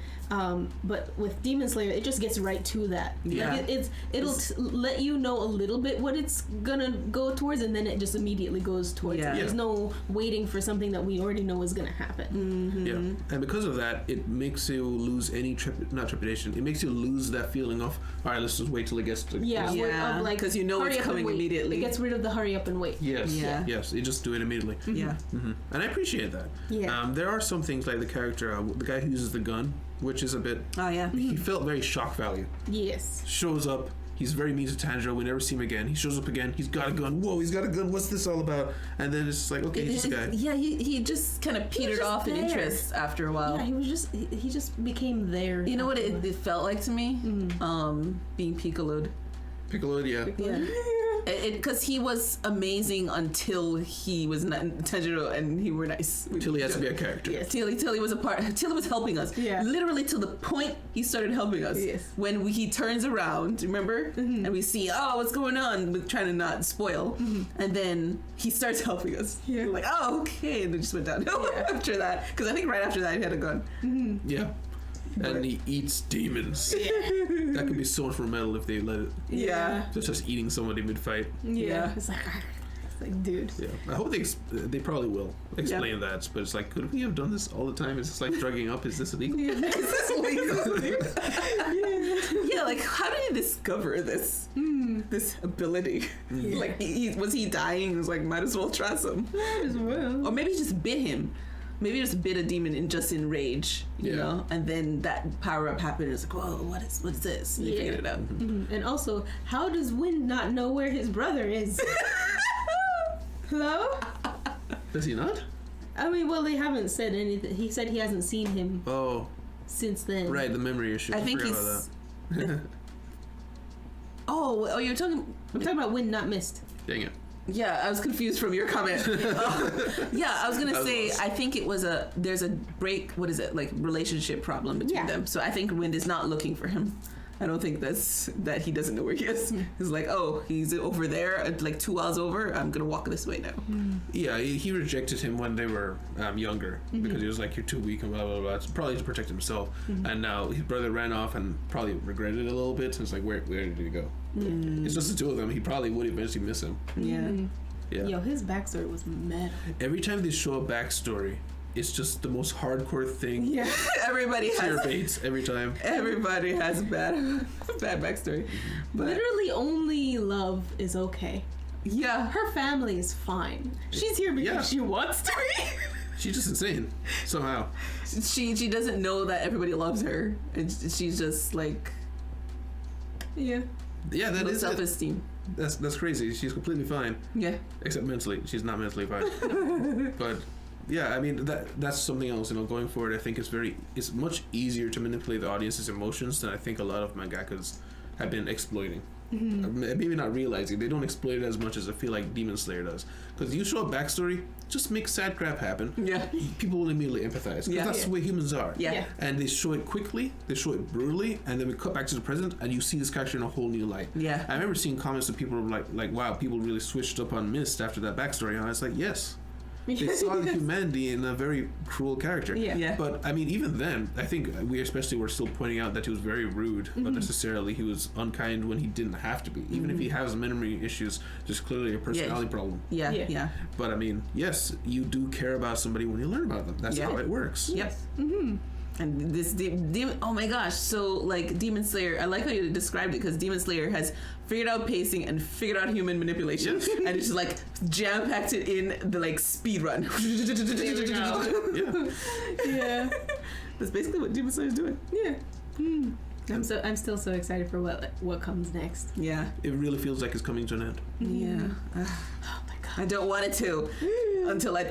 But with Demon Slayer, it just gets right to that. Yeah. Like it'll let you know a little bit what it's gonna go towards, and then it just immediately goes towards it. There's no waiting for something that we already know is gonna happen. Yeah, and because of that, it makes you lose any not trepidation. It makes you lose that feeling of, all right, let's just wait till it gets to Of like, because you know hurry it's up and coming wait. immediately. It gets rid of the hurry up and wait. Yes, Yeah. yes, you just do it immediately. Yeah. And I appreciate that. Yeah. There are some things like the character, the guy who uses the gun, which is a bit. Oh yeah. He felt very shock value. Yes. Shows up. He's very mean to Tanjiro. We never see him again. He shows up again. He's got a gun. Whoa, he's got a gun. What's this all about? And then it's just like, okay, he's this guy. Yeah, he just kind of petered just off in there. interest after a while. Yeah, he just became there. You know what it felt like to me? Being Piccolo'd. Piccolo, yeah. Yeah. Because he was amazing until he was not Tanjiro and he were nice. Till he has to be a character. Yes. Till he was a part. Till he was helping us. Yeah. Literally till the point he started helping us. Yes. When he turns around, remember? And we see, oh, what's going on? With trying to not spoil. And then he starts helping us. Yeah. We're like, oh, okay. And it just went downhill after that. Because I think right after that he had a gun. Yeah. And he eats demons. That could be so much more metal if they let it. Yeah. Just eating somebody mid-fight. Yeah. It's like, dude. Yeah, I hope they probably will explain that. But it's like, could we have done this all the time? Is this like drugging up? Is this illegal? Is this legal? Yeah, like how did he discover this ability? Like, was he dying? He was like, might as well try some. Might as well. Or maybe he just bit him. Maybe he just bit a demon in rage, you know, and then that power up happened. And it's like, whoa, what is this? And they figured it out. And also, how does Wind not know where his brother is? Hello? Does he not? I mean, well, they haven't said anything. He said he hasn't seen him Oh, since then. right, the memory issue. I think forgot he's. about that. Oh, you're talking. I'm talking about Wind not missed. Dang it. Yeah, I was confused from your comment. Yeah, I was gonna say I think it was there's a break. What is it, like relationship problem between them? So I think Wind is not looking for him. I don't think that he doesn't know where he is. He's like, oh, he's over there, like 2 miles over. I'm gonna walk this way now. Yeah, he rejected him when they were younger because he was like, you're too weak and blah blah blah. It's probably to protect himself. And now his brother ran off and probably regretted it a little bit. And it's like, where did he go? It's just the two of them. He probably would eventually miss him. Yeah. Yo, his backstory was metal. Every time they show a backstory, it's just the most hardcore thing. Yeah, everybody Fear has. baits every time. Everybody has a bad backstory. But Literally, only love is okay. yeah, Her family is fine. She's here because she wants to be. She's just insane somehow. she doesn't know that everybody loves her, and she's just like, Yeah, that low is it. self-esteem. That's crazy. She's completely fine, Yeah, except mentally. She's not mentally fine. But yeah, I mean that's something else. Going forward, I think it's much easier to manipulate the audience's emotions than I think a lot of mangakas have been exploiting. Maybe not realizing they don't exploit it as much as I feel like Demon Slayer does. Because you show a backstory, just make sad crap happen. yeah, People will immediately empathize. Because that's the way humans are. yeah. And they show it quickly, they show it brutally, and then we cut back to the present, and you see this character in a whole new light. Yeah. I remember seeing comments that people were like, wow, people really switched up on Mist after that backstory. And I was like, yes. They saw the humanity in a very cruel character. Yeah. But I mean, even then, I think we especially were still pointing out that he was very rude, but necessarily he was unkind when he didn't have to be. Even if he has memory issues, there's clearly a personality problem. Yeah. But I mean, yes, you do care about somebody when you learn about them. That's how it works. Yep. And this demon, oh my gosh! So like Demon Slayer, I like how you described it because Demon Slayer has figured out pacing and figured out human manipulation, Yes. and it's just like jam packed it in the like speed run. Yeah. Yeah. That's basically what Demon Slayer is doing. Yeah. I'm still so excited for what comes next. Yeah. It really feels like it's coming to an end. Yeah. Oh my god. I don't want it to until I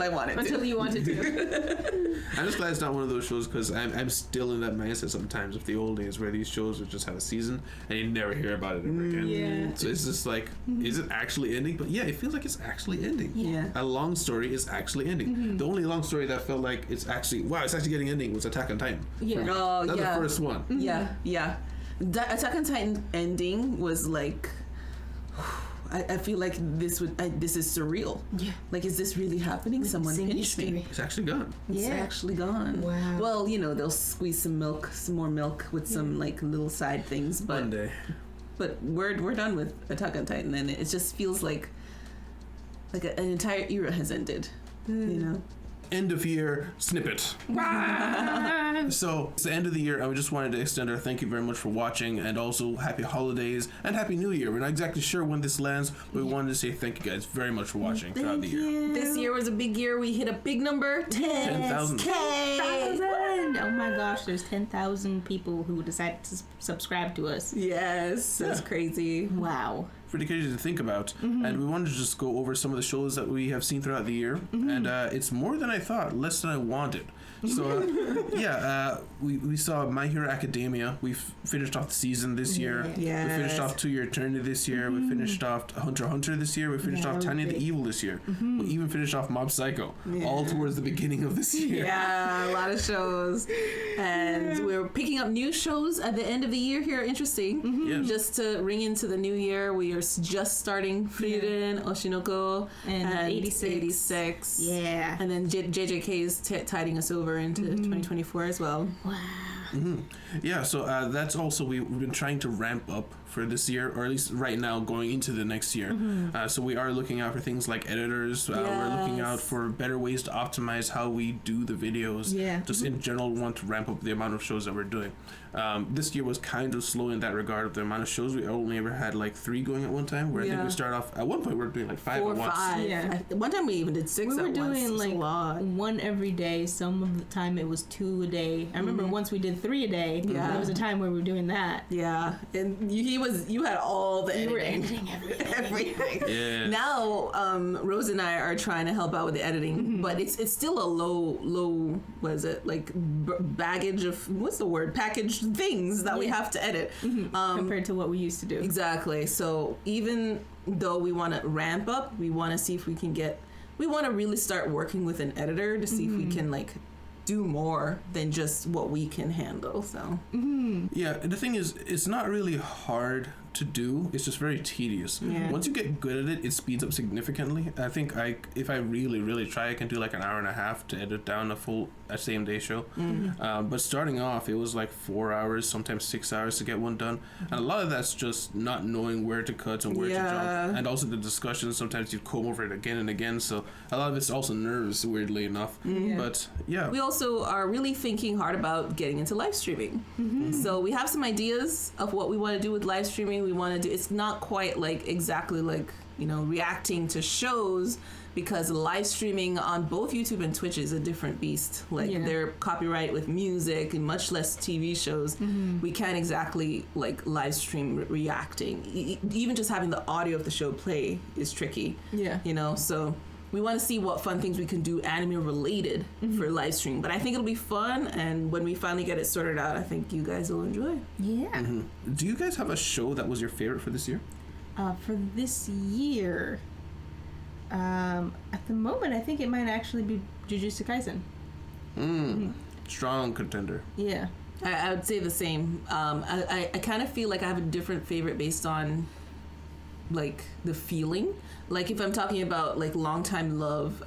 want it to. Until you wanted to. I'm just glad it's not one of those shows because I'm still in that mindset sometimes of the old days where these shows would just have a season and you never hear about it ever again. Yeah. So it's just like, is it actually ending? But yeah, it feels like it's actually ending. Yeah. A long story is actually ending. The only long story that felt like it's actually getting ending was Attack on Titan. Yeah. Oh That's yeah. the first one. Yeah. That Attack on Titan ending was like, I feel like this is surreal. Yeah. Like, is this really happening? Someone pinched me. It's actually gone. It's actually gone. Wow. Well, they'll squeeze some more milk with some like little side things, but One day. but we're done with Attack on Titan, and it just feels like an entire era has ended. End of year snippet. So it's the end of the year, and we just wanted to extend our thank you very much for watching, and also happy holidays and happy new year. We're not exactly sure when this lands, but we wanted to say thank you guys very much for watching throughout the year. This year was a big year. We hit a big number, 10,000. 10,000. Oh my gosh, there's 10,000 people who decided to subscribe to us. Yes, that's crazy. Wow. Pretty crazy to think about. And we wanted to just go over some of the shows that we have seen throughout the year, and it's more than I thought, less than I wanted. So we saw My Hero Academia. We finished off the season this year. Yes. We finished off To Your Eternity this year. We finished off Hunter x Hunter this year. We finished off Tiny the Evil this year. We even finished off Mob Psycho, all towards the beginning of this year. Yeah, a lot of shows. And we're picking up new shows at the end of the year here. Interesting. Yes. Just to ring into the new year, we are just starting Frieren, Oshinoko, And 86. Yeah. And then JJK is tiding us over into 2024 as well. Wow. Yeah, so that's also, we've been trying to ramp up for this year, or at least right now going into the next year. So we are looking out for things like editors. We're looking out for better ways to optimize how we do the videos. Yeah. Just in general, we want to ramp up the amount of shows that we're doing. This year was kind of slow in that regard. The amount of shows, we only ever had like 3 going at one time, where I think we started off, at one point we were doing like 5 4 at or once. 5. Yeah. One time we even did 6 We were at once. doing It was like a lot. 1 every day. Some of the time it was 2 a day. I remember once we did 3 a day. Yeah. There was a time where we were doing that. Yeah, and you had all the editing. You were editing everything. Yeah. Now, Rose and I are trying to help out with the editing, but it's still a low, what is it, like baggage of, what's the word, packaged things that we have to edit. Compared to what we used to do. Exactly. So even though we want to ramp up, we want to see if we can we want to really start working with an editor to see if we can like do more than just what we can handle. So Yeah, the thing is, it's not really hard to do. It's just very tedious. Yeah. Once you get good at it, it speeds up significantly. I think if I really, really try, I can do like an hour and a half to edit down a same day show. But starting off, it was like 4 hours, sometimes 6 hours to get one done. And a lot of that's just not knowing where to cut and where to jump. And also the discussions, sometimes you comb over it again and again. So a lot of it's also nerves, weirdly enough. But yeah. we also are really thinking hard about getting into live streaming. So we have some ideas of what we want to do with live streaming. We want to do, it's not quite like exactly like, you know, reacting to shows, because live streaming on both YouTube and Twitch is a different beast. Like they're copyright with music and much less TV shows. We can't exactly like live stream reacting. Even just having the audio of the show play is tricky. Yeah. You know, so we want to see what fun things we can do anime related for live stream. But I think it'll be fun, and when we finally get it sorted out, I think you guys will enjoy. Yeah. Do you guys have a show that was your favorite for this year? For this year, at the moment, I think it might actually be Jujutsu Kaisen. Strong contender. Yeah. I would say the same. I kind of feel like I have a different favorite based on like the feeling. Like if I'm talking about like long time love,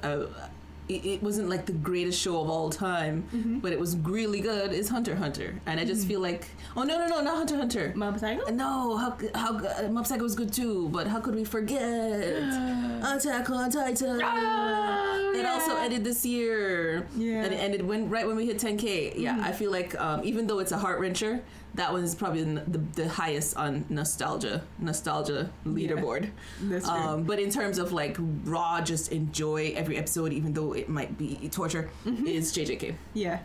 it wasn't like the greatest show of all time, but it was really good. Is Hunter x Hunter, and I just feel like, oh no, not Hunter x Hunter, Mob Psycho? No, how Mob Psycho was good too, but how could we forget Attack on Titan? It also ended this year. Yeah. And it ended right when we hit 10K. Yeah, I feel like even though it's a heart wrencher, that one is probably the highest on nostalgia leaderboard. That's true. But in terms of like raw, just enjoy every episode, even though it might be torture, is JJK. Yeah.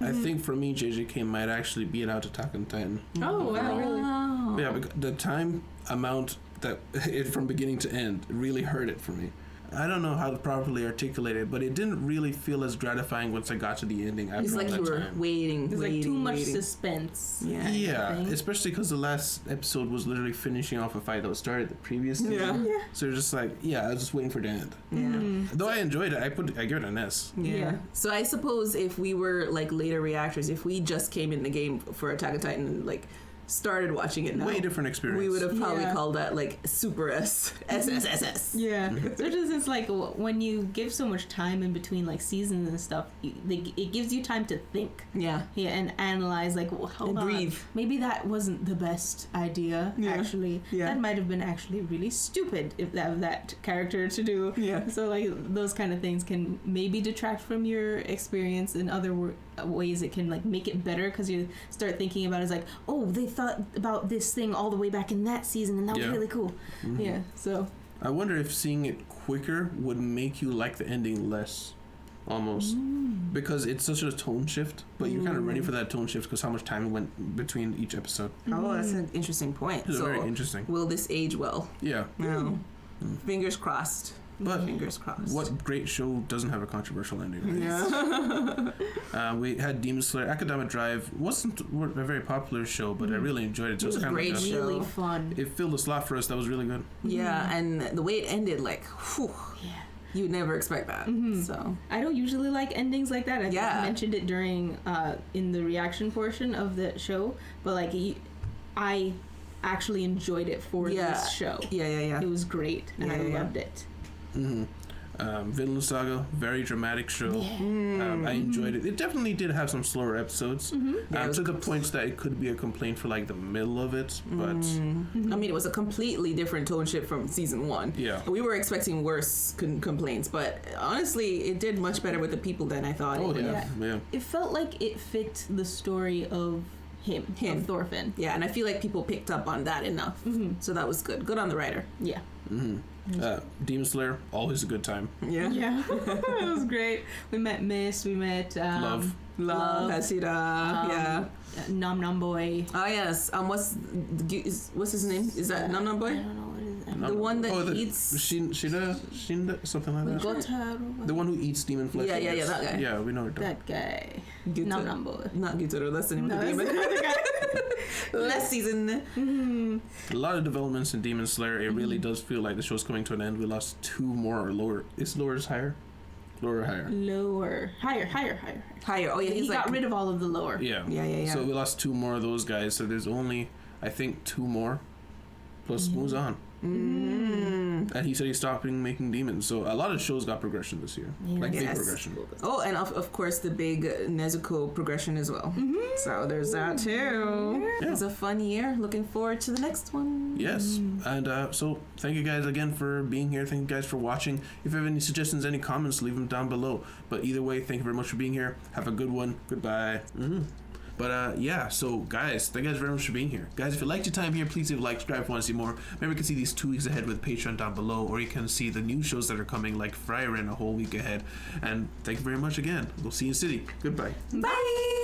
I think for me, JJK might actually beat out Attack on Titan. Oh, wow, really? Yeah, because the time amount that it from beginning to end really hurt it for me. I don't know how to properly articulate it, but it didn't really feel as gratifying once I got to the ending. After It's like all you that were time. waiting. There's like too much suspense. Yeah, especially because the last episode was literally finishing off a fight that was started the previous season. Yeah. So you're just like, I was just waiting for the end. Yeah. Though I enjoyed it, I give it an S. Yeah. So I suppose if we were like later reactors, if we just came in the game for Attack on Titan and like started watching it now, Way different experience. we would have probably called that like Super SSSS. Yeah, especially since like when you give so much time in between like seasons and stuff, it gives you time to think. Yeah. Yeah, and analyze like, well, hold And on, breathe. maybe that wasn't the best idea. Yeah. Actually, Yeah. that might have been actually really stupid if that character to do. Yeah. So like those kind of things can maybe detract from your experience. In other ways, it can like make it better because you start thinking about it as like, oh, they thought about this thing all the way back in that season, and that was really cool. Yeah. So I wonder if seeing it quicker would make you like the ending less, almost, because it's such a tone shift. But you're kind of ready for that tone shift because how much time went between each episode. Oh, that's an interesting point. It's So very interesting. will this age well? Yeah. No. Fingers crossed. But Fingers crossed. what great show doesn't have a controversial ending? Right? Yeah. We had Demon Slayer. Academic Drive wasn't a very popular show, but I really enjoyed it. So It was kind great of show. really fun. It filled a slot for us. That was really good. Yeah, and the way it ended, like, whew, Yeah. you'd never expect that. So I don't usually like endings like that. Yeah. I mentioned it during in the reaction portion of the show, but like I actually enjoyed it for this show. Yeah. It was great, and I Yeah. loved it. Vinland Saga, very dramatic show. I enjoyed it. It definitely did have some slower episodes, Yeah, it was to the points that it could be a complaint for like the middle of it. But I mean, it was a completely different tone shift from season 1. Yeah. We were expecting worse complaints, but honestly, it did much better with the people than I thought it would. yeah. It felt like it fit the story of him. Of Thorfinn. Yeah, and I feel like people picked up on that enough. So that was good. Good on the writer. Yeah. Demon Slayer, always a good time. Yeah. Yeah. It was great. We met Miss. We met Love. Hashira. Yeah. Nom Nom Boy. Oh yes. What's his name? Is that Nam Nam I Boy? don't know what is it. The one that eats. Shinda, something like that. Gotaro. The one who eats demon flesh. Yeah, that guy. Yeah, we know her. That guy. Gyutaro. Nom Nom Boy. Not Gyutaro. That's the name No, of the that's demon. the guy. Last season. A lot of developments in Demon Slayer. It really does feel like the show's coming to an end. We lost 2 more or lower. Is lower is higher? Lower or higher? Lower. Higher. Higher. Oh yeah, He he's got like rid of all of the lower. Yeah. So we lost 2 more of those guys. So there's only, I think, 2 more. Plus moves on. And he said he's stopping making demons. So a lot of shows got progression this year. Like big progression. Oh, and of course the big Nezuko progression as well. So there's that too. Yeah. It was a fun year. Looking forward to the next one. Yes. And so thank you guys again for being here. Thank you guys for watching. If you have any suggestions, any comments, leave them down below. But either way, thank you very much for being here. Have a good one. Goodbye. But yeah, so guys, thank you guys very much for being here. Guys, if you liked your time here, please leave a like, subscribe if you want to see more. Remember, you can see these 2 weeks ahead with Patreon down below, or you can see the new shows that are coming, like Friar in a whole week ahead. And thank you very much again. We'll see you in City. Goodbye. Bye.